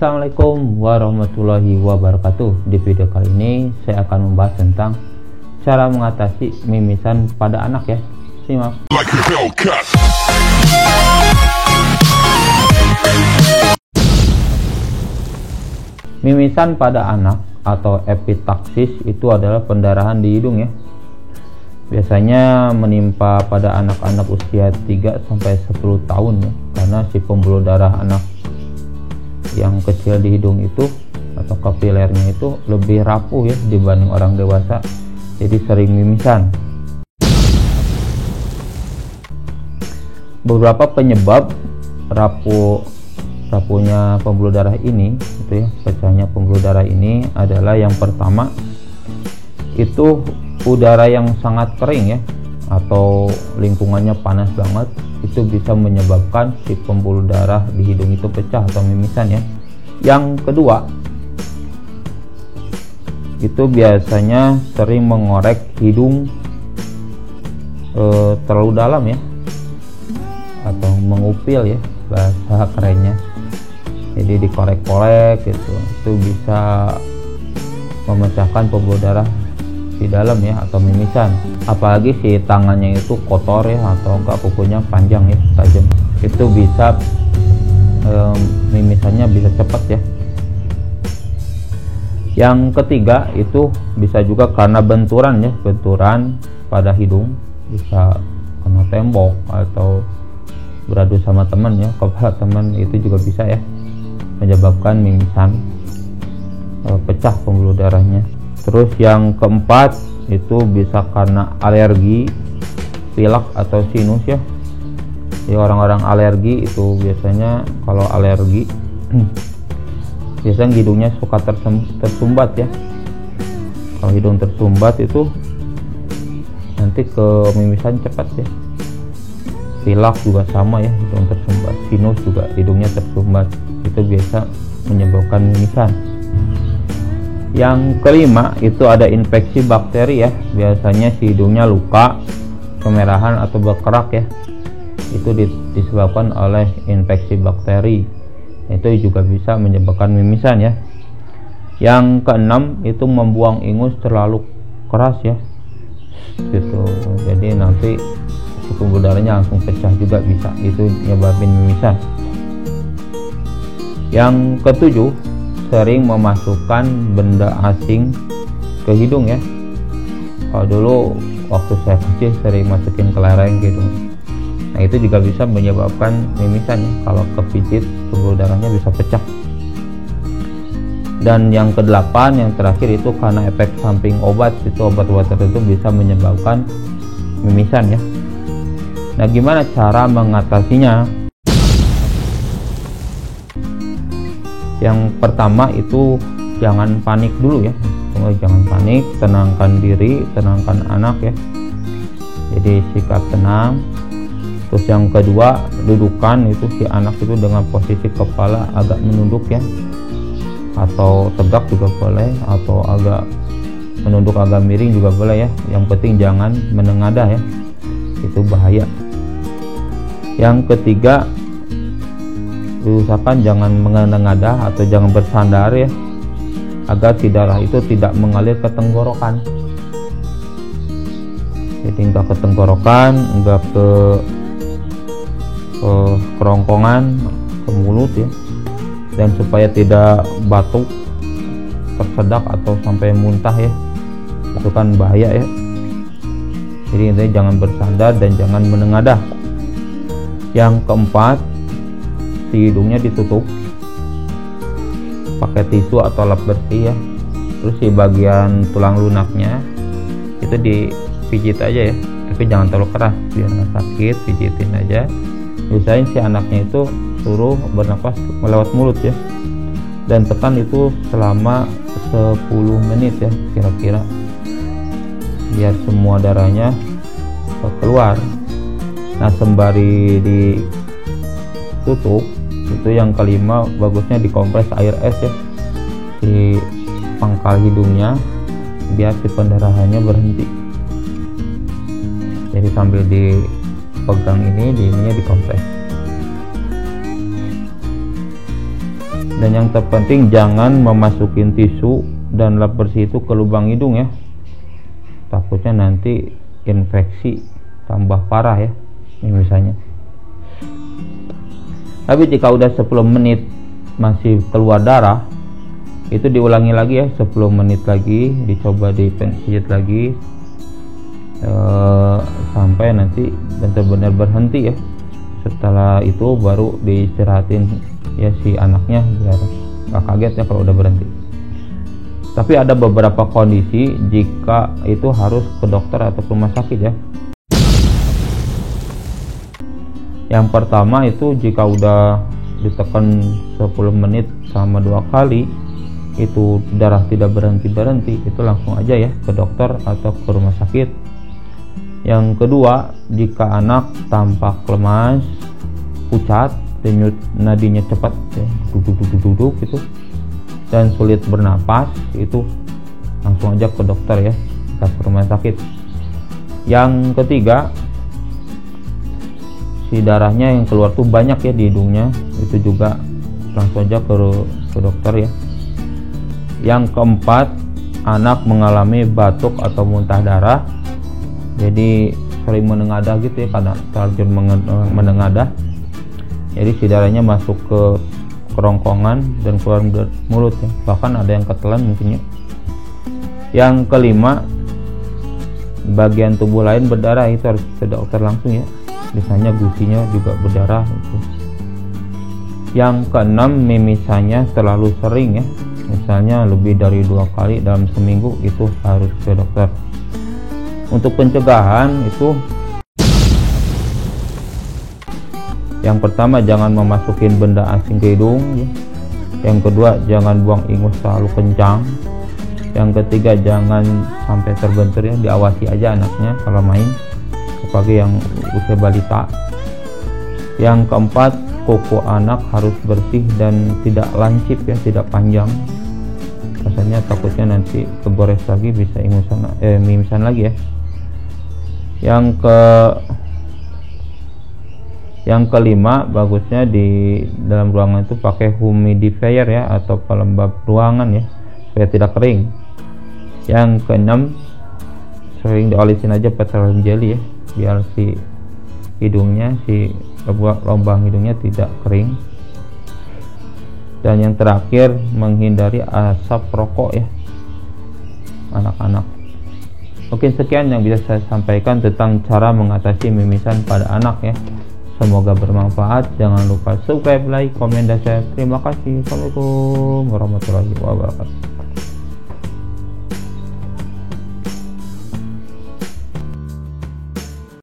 Assalamualaikum warahmatullahi wabarakatuh. Di video kali ini saya akan membahas tentang cara mengatasi mimisan pada anak ya. Simak. Mimisan pada anak atau epitaksis itu adalah pendarahan di hidung ya. Biasanya menimpa pada anak-anak usia 3-10 tahun ya, karena si pembuluh darah anak yang kecil di hidung itu atau kapilernya itu lebih rapuh ya dibanding orang dewasa, jadi sering mimisan. Beberapa penyebab rapuhnya pembuluh darah ini itu ya, pecahnya pembuluh darah ini adalah yang pertama itu udara yang sangat kering ya, atau lingkungannya panas banget, itu bisa menyebabkan si pembuluh darah di hidung itu pecah atau mimisan ya. Yang kedua itu biasanya sering mengorek hidung terlalu dalam ya, atau mengupil ya bahasa kerennya, jadi dikorek-korek gitu, itu bisa memecahkan pembuluh darah di dalam ya, atau mimisan. Apalagi si tangannya itu kotor ya, atau enggak kukunya panjang ya, tajam, itu bisa mimisannya bisa cepat ya. Yang ketiga itu bisa juga karena benturan ya, benturan pada hidung, bisa kena tembok atau beradu sama teman ya, kepala teman, itu juga bisa ya menyebabkan mimisan, pecah pembuluh darahnya. Terus yang keempat itu bisa karena alergi, pilek atau sinus ya. Jadi orang-orang alergi itu biasanya kalau alergi biasanya hidungnya suka tersumbat ya. Kalau hidung tersumbat itu nanti ke mimisan cepat ya. Pilek juga sama ya, hidung tersumbat. Sinus juga hidungnya tersumbat, itu biasa menyebabkan mimisan. Yang kelima itu ada infeksi bakteri ya, biasanya si hidungnya luka, kemerahan atau berkerak ya, itu disebabkan oleh infeksi bakteri, itu juga bisa menyebabkan mimisan ya. Yang keenam itu membuang ingus terlalu keras ya, gitu, jadi nanti pembuluh darahnya langsung pecah juga bisa, itu nyebabin mimisan. Yang ketujuh, sering memasukkan benda asing ke hidung ya. Kalau dulu waktu saya kecil sering masukin kelereng gitu, nah itu juga bisa menyebabkan mimisan ya. Kalau kepijit pembuluh darahnya bisa pecah. Dan yang kedelapan, yang terakhir itu karena efek samping obat, itu obat-obat tertentu bisa menyebabkan mimisan ya. Nah, gimana cara mengatasinya? Yang pertama itu jangan panik dulu ya, jangan panik, tenangkan diri, tenangkan anak ya, jadi sikap tenang. Terus yang kedua, dudukan itu si anak itu dengan posisi kepala agak menunduk ya, atau tegak juga boleh, atau agak menunduk agak miring juga boleh ya, yang penting jangan menengadah ya, itu bahaya. Yang ketiga, diusahakan jangan menengadah atau jangan bersandar ya, agar si darah itu tidak mengalir ke tenggorokan. Jadi enggak ke tenggorokan, enggak ke kerongkongan, ke mulut ya. Dan supaya tidak batuk, tersedak atau sampai muntah ya, itu kan bahaya ya. Jadi intinya jangan bersandar dan jangan menengadah. Yang keempat, si hidungnya ditutup pakai tisu atau lap bersih ya. Terus si bagian tulang lunaknya itu dipijit aja ya, tapi jangan terlalu keras biar nggak sakit, pijitin aja. Usahain si anaknya itu suruh bernapas melewat mulut ya, dan tekan itu selama 10 menit ya kira-kira, biar semua darahnya keluar. Nah, sembari ditutup itu yang kelima, bagusnya dikompres air es ya di pangkal hidungnya biar si pendarahannya berhenti. Jadi sambil dipegang ini, di ininya dikompres. Dan yang terpenting jangan memasukin tisu dan lap bersih itu ke lubang hidung ya, takutnya nanti infeksi tambah parah ya ini misalnya. Tapi jika udah 10 menit masih keluar darah, itu diulangi lagi ya, 10 menit lagi dicoba dipijit lagi sampai nanti benar-benar berhenti ya. Setelah itu baru diistirahatin ya si anaknya biar gak kaget ya kalau udah berhenti. Tapi ada beberapa kondisi jika itu harus ke dokter atau ke rumah sakit ya. Yang pertama itu jika udah ditekan 10 menit sama 2 kali itu darah tidak berhenti-berhenti, itu langsung aja ya ke dokter atau ke rumah sakit. Yang kedua, jika anak tampak lemas, pucat, denyut nadinya cepat ya, duduk gitu, dan sulit bernapas, itu langsung aja ke dokter ya, ke rumah sakit. Yang ketiga, si darahnya yang keluar tuh banyak ya di hidungnya, itu juga langsung aja ke dokter ya. Yang keempat, anak mengalami batuk atau muntah darah, jadi sering menengadah gitu ya, karena terjun menengadah, jadi si darahnya masuk ke kerongkongan dan keluar mulut ya, bahkan ada yang ketelan mungkin ya. Yang kelima, bagian tubuh lain berdarah, itu harus ke dokter langsung ya, misalnya gusinya juga berdarah gitu. Yang keenam, mimisannya terlalu sering ya, misalnya lebih dari 2 kali dalam seminggu, itu harus ke dokter. Untuk pencegahan itu, yang pertama jangan memasukin benda asing ke hidung ya. Yang kedua, jangan buang ingus terlalu kencang. Yang ketiga, jangan sampai terbentur ya, diawasi aja anaknya kalau main, apalagi yang usia balita. Yang keempat, kuku anak harus bersih dan tidak lancip ya, tidak panjang. Rasanya takutnya nanti kegores lagi, bisa mimisan lagi ya. Yang kelima, bagusnya di dalam ruangan itu pakai humidifier ya, atau pelembab ruangan ya, supaya tidak kering. Yang keenam, sering diolesin aja petroleum jelly ya, biar si hidungnya, si lubang hidungnya tidak kering. Dan yang terakhir, menghindari asap rokok ya anak-anak. Mungkin sekian yang bisa saya sampaikan tentang cara mengatasi mimisan pada anak ya. Semoga bermanfaat. Jangan lupa subscribe, like, komen, dan share. Terima kasih. Assalamualaikum warahmatullahi wabarakatuh.